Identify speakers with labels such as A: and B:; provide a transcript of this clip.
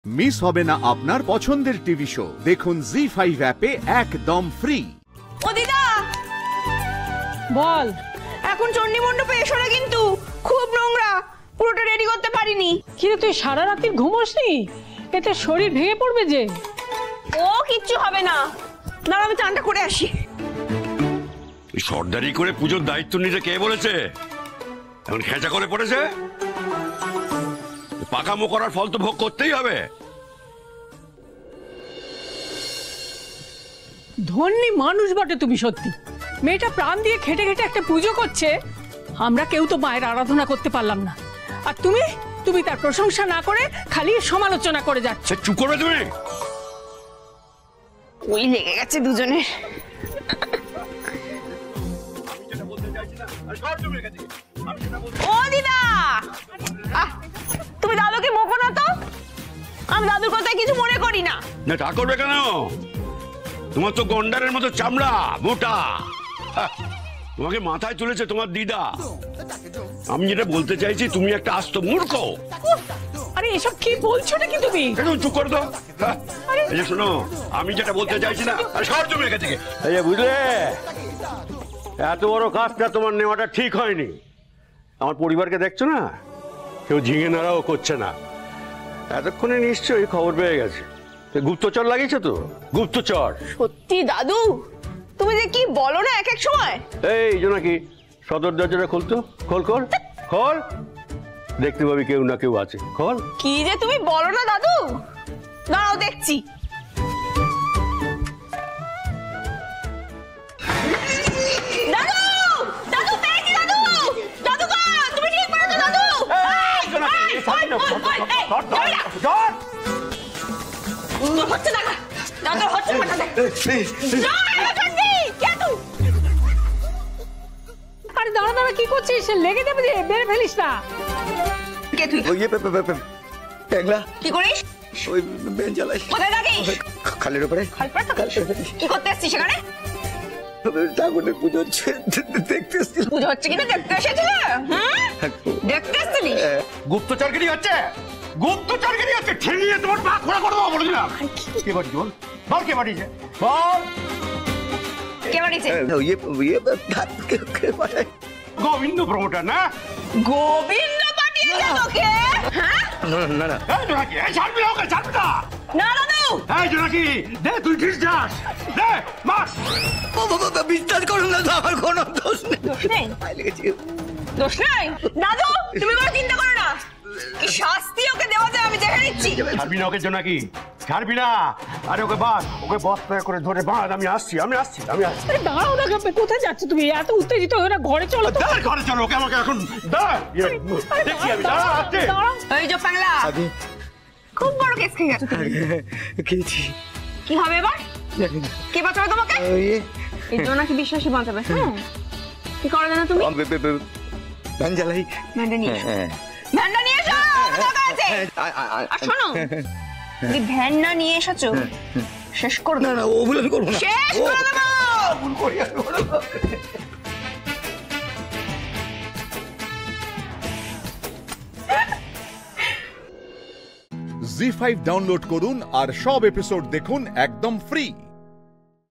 A: Miss হবে না আপনার পছন্দের টিভি শো। দেখুন জি5 অ্যাপে একদম ফ্রি।
B: ও দিদা
C: বল।
B: এখন চণ্ডী মণ্ডপে এসো না, কিন্তু খুব নোংরা, পুরোটা রেডি করতে পারিনি।
C: কিরে তুই সারা রাত ঘুমোসনি? এতে শরীর ভেঙে পড়বে যে।
B: ও কিচ্ছু হবে না, দাঁড়া আমি চানটা করে আসি।
D: সর্দারি করে পুজোর দায়িত্ব নিতে কে বলেছে? এখন খেঁচা করে পড়েছে। পাকামো করার ফল তো ভোগ করতেই হবে।
C: ধন্যী মানুষ বটে তুমি সত্যি। মেয়েটা প্রাণ দিয়ে খেটে খেটে একটা পুজো করছে, আমরা কেউ তো মায়ের আরাধনা করতে পারলাম না, আর তুমি তুমি তার প্রশংসা না করে খালি সমালোচনা করে যাচ্ছ।
D: চুপ করবে তুমি?
B: ওই লেগে গেছে দুজনের। ও দিদা, তুমি দাদুকে বকো না তো, আমি দাদুর কথায় কিছু মনে করি না।
D: না তা করবে কেন? তোমার তো গন্ডারের মতো চামড়া, মোটা। তোমাকে মাথায় তুলেছে তোমার দিদা। আমি যেটা বলতে চাইছি, তুমি একটা আস্ত মূর্খ।
C: আরে এসব কি বলছো নাকি তুমি?
D: চুপ করে দাও। এই যে শোনো, আমি যেটা বলতে চাইছি না, সর তুমি এখান থেকে। এই যে বুঝলে, এত বড় কাজটা তোমার নেওয়াটা ঠিক হয়নি। আমার পরিবারকে দেখছো না, কেউ ঝিঙে নাড়াও করছে না। এতক্ষণে নিশ্চয়ই খবর পেয়ে গেছে। গুপ্তচর লাগিয়েছে তো, গুপ্তচর।
B: সত্যি দাদু, তুমি যে কি বলো না এক এক সময়।
D: এই জোনাকি, সদর দরজাটা খুলতো, খোল খোল খোল, দেখতে পাবি কেউ না কেউ আছে। খোল।
B: কি যে তুমি বলো না দাদু, দাঁড়াও দেখছি। দাদু, দাদু পেয়েছি দাদু, দাদু গো, তুমি ঠিক বলেছো দাদু। হচ্ছে না দাদু, হচ্ছে না দাদু।
C: আরে দাঁড়া দাঁড়া, কি করছিস? লেগে যাবে যে, বের ফেলিস না।
B: কে তুই?
E: ট্যাংলা
B: কি করিস?
E: ওই বেঞ্চ জ্বালাই।
B: কোথায় থাকিস?
E: খালের উপরে।
B: কি করতে এসছিস সেখানে?
E: ঠাকুরের পুজো দেখতে এসেছিল।
B: পুজো হচ্ছে কিনা দেখতে এসেছিলে? দেখতে এসছিলি?
D: গুপ্তচরগিরি হচ্ছে, গুপ্তচরগিরি হচ্ছে। ঠেলিয়ে তোমার পা খোড়া করে দেবো বলেছিলাম। কে বাড়ি বল, বল কে বাড়িছে, বল
B: কে বাড়িছে?
D: গোবিন্দ প্রমোটার না?
B: গোবিন্দ পাঠিয়েছে তোকে? হ্যাঁ?
E: না না
D: এই জোনাকি, এই ছাড়বি না ওকে, ছাড়বি না।
B: না দাদু,
D: এই জোনাকি, দে তুই ঠিক যাস, দে মাস।
E: বিশ্বাস করুন না তো, আমার কোনো দোষ নেই।
B: দোষ নেই?
E: পায়ে লেগেছে।
B: দোষ নাই দাদু, তুমি কোনো চিন্তা করো না, কি শাস্তি ওকে দেওয়া যায় আমি দেখে নিচ্ছি।
D: ছাড়বি না ওকে জোনাকি, ছাড়বি না। আরে ওকে বাঁধ, ওকে বস্তা করে ধরে বাঁধ। আমি আসছি, আমি আসছি, আমি আসছি।
C: আরে দাঁড়াও না, কোথায় যাচ্ছ তুমি? এত উত্তেজিত হয়ে না, ঘরে চলো তো।
D: ঘরে চলো, ওকে আমাকে এখন দেখছি আমি। দাঁড়া আসছে।
B: এই যে পাগলা,
E: আগে
B: খুব বড় কেস খেয়ে গেছো তুমি।
E: খেয়েছি।
B: কি হবে এবার?
E: জানি না।
B: কে বাঁচাবে তোমাকে? এই জোনাকি বিশ্বাসী বাঁচাবে। হ্যাঁ, কি করে জানো তুমি?
E: ভ্যান জ্বালাই।
B: ভ্যানটা নিয়ে এসো,
E: হ্যাঁ
B: ভ্যানটা নিয়ে এসো, আমার দরকার আছে। আর শোনো, যদি ভ্যান না নিয়ে এসেছো, শেষ করে
E: না
B: দেবো।
E: না, ও ভুল আমি করবো না।
B: শেষ করে দেবো।
E: ভুল করি আমি।
A: জি5 ডাউনলোড করুন আর সব এপিসোড দেখুন একদম ফ্রি।